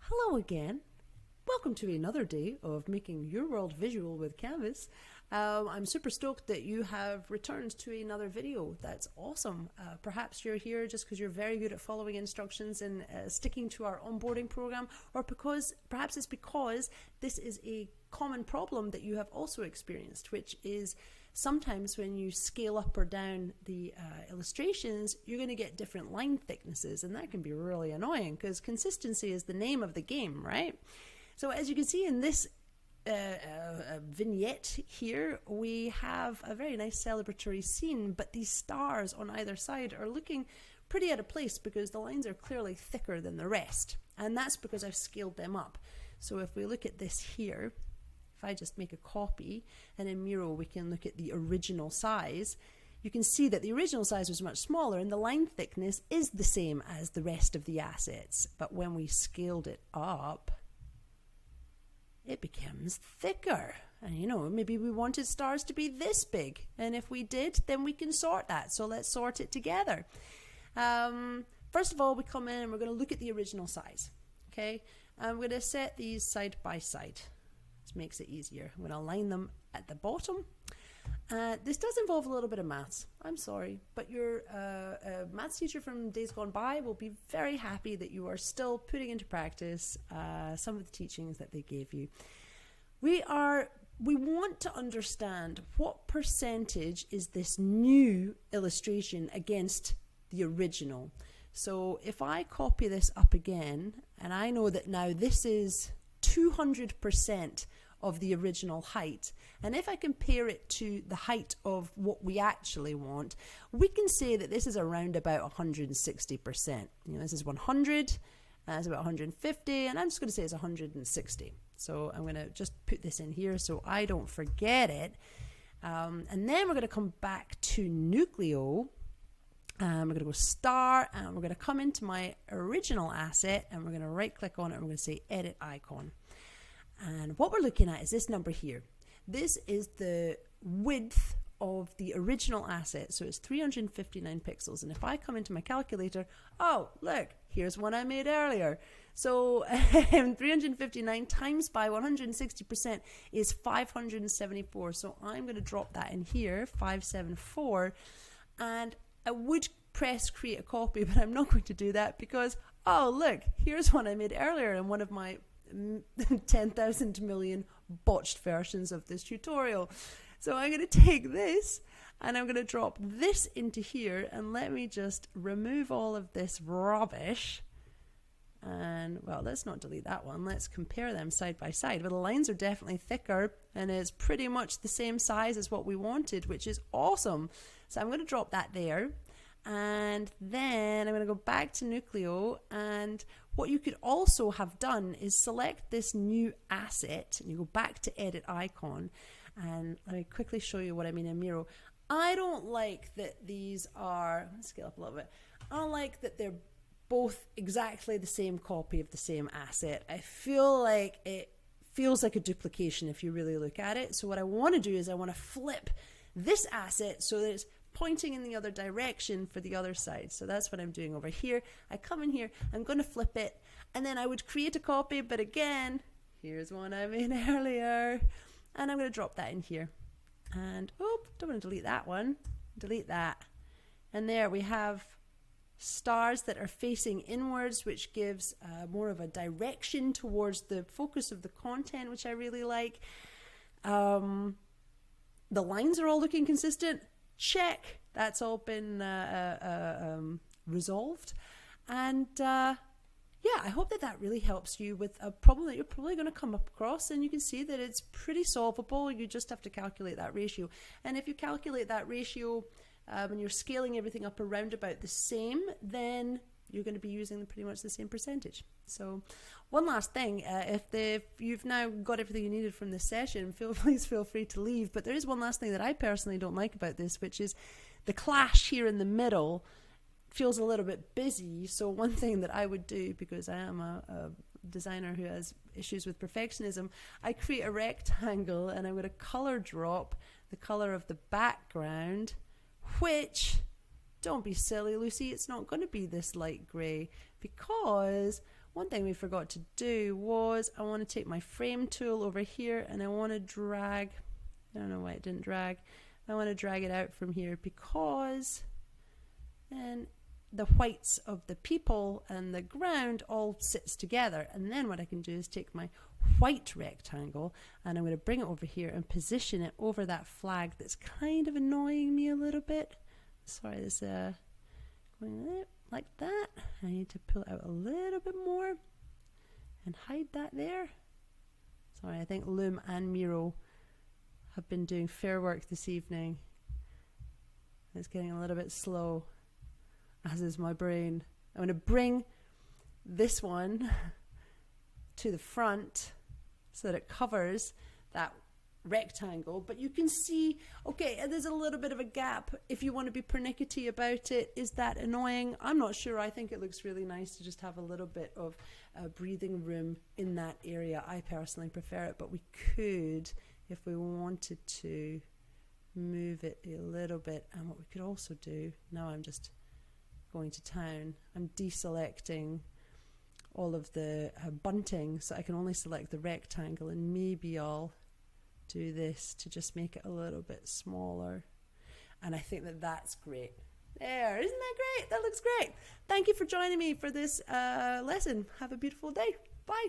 Hello again. Welcome to another day of making your world visual with Canvas. I'm super stoked that you have returned to another video. That's awesome. Perhaps you're here just because you're very good at following instructions and sticking to our onboarding program, or perhaps it's because this is a common problem that you have also experienced, which is sometimes when you scale up or down the illustrations, you're going to get different line thicknesses, and that can be really annoying because consistency is the name of the game, right? So as you can see in this vignette here, we have a very nice celebratory scene, but these stars on either side are looking pretty out of place because the lines are clearly thicker than the rest, and that's because I've scaled them up. So if we look at this here, if I just make a copy, and in Miro we can look at the original size, you can see that the original size was much smaller and the line thickness is the same as the rest of the assets. But when we scaled it up, it becomes thicker. And you know, maybe we wanted stars to be this big, and if we did, then we can sort that. So let's sort it together. First of all, we come in and we're going to look at the original size. Okay, I'm going to set these side by side. This makes it easier. I'm going to align them at the bottom. This does involve a little bit of maths. I'm sorry, but your maths teacher from days gone by will be very happy that you are still putting into practice some of the teachings that they gave you. We want to understand what percentage is this new illustration against the original. So if I copy this up again, and I know that now this is 200% of the original height, and if I compare it to the height of what we actually want, we can say that this is around about 160%. You know, this is 100, that's about 150, and I'm just going to say it's 160. So I'm going to just put this in here so I don't forget it. And then we're going to come back to Nucleo. We're going to go star, and we're going to come into my original asset, and we're going to right click on it, and we're going to say edit icon. And what we're looking at is this number here. This is the width of the original asset, so it's 359 pixels. And if I come into my calculator, oh look, here's one I made earlier. So 359 times by 160% is 574. So I'm going to drop that in here, 574, and I would press create a copy, but I'm not going to do that because, oh look, here's one I made earlier in one of my 10,000 million botched versions of this tutorial. So I'm going to take this and I'm going to drop this into here, and let me just remove all of this rubbish. And well, let's not delete that one. Let's compare them side by side. But the lines are definitely thicker, and it's pretty much the same size as what we wanted, which is awesome. So I'm going to drop that there. And then I'm going to go back to Nucleo, and what you could also have done is select this new asset, and you go back to edit icon, and let me quickly show you what I mean in Miro. I don't like that these are, let's scale up a little bit, I don't like that they're both exactly the same copy of the same asset. I feel like it feels like a duplication if you really look at it. So what I want to do is I want to flip this asset so that it's pointing in the other direction for the other side. So that's what I'm doing over here. I come in here, I'm going to flip it, and then I would create a copy, but again, here's one I made earlier, and I'm going to drop that in here. And oh, don't want to delete that one. Delete that. And there we have stars that are facing inwards, which gives more of a direction towards the focus of the content, which I really like. The lines are all looking consistent. Check, that's all been resolved. And yeah, I hope that that really helps you with a problem that you're probably going to come up across, and you can see that it's pretty solvable. You just have to calculate that ratio, and if you calculate that ratio when you're scaling everything up around about the same, then you're going to be using pretty much the same percentage. So one last thing, if you've now got everything you needed from this session, please feel free to leave. But there is one last thing that I personally don't like about this, which is the clash here in the middle feels a little bit busy. So one thing that I would do, because I am a designer who has issues with perfectionism, I create a rectangle, and I'm going to color drop the color of the background, which, don't be silly, Lucy, it's not going to be this light grey, because one thing we forgot to do was I want to take my frame tool over here and I want to drag, I don't know why it didn't drag, I want to drag it out from here because then the whites of the people and the ground all sits together, and then what I can do is take my white rectangle and I'm going to bring it over here and position it over that flag that's kind of annoying me a little bit. Sorry, this going like that. I need to pull it out a little bit more and hide that there. Sorry, I think Lucie and Miro have been doing fair work this evening. It's getting a little bit slow, as is my brain. I'm going to bring this one to the front so that it covers that rectangle, but you can see, okay, there's a little bit of a gap. If you want to be pernickety about it, is that annoying? I'm not sure. I think it looks really nice to just have a little bit of breathing room in that area. I personally prefer it, but we could, if we wanted to, move it a little bit. And what we could also do, now I'm just going to town, I'm deselecting all of the bunting, so I can only select the rectangle, and maybe I'll do this to just make it a little bit smaller. And I think that that's great. There, isn't that great? That looks great. Thank you for joining me for this lesson. Have a beautiful day. Bye.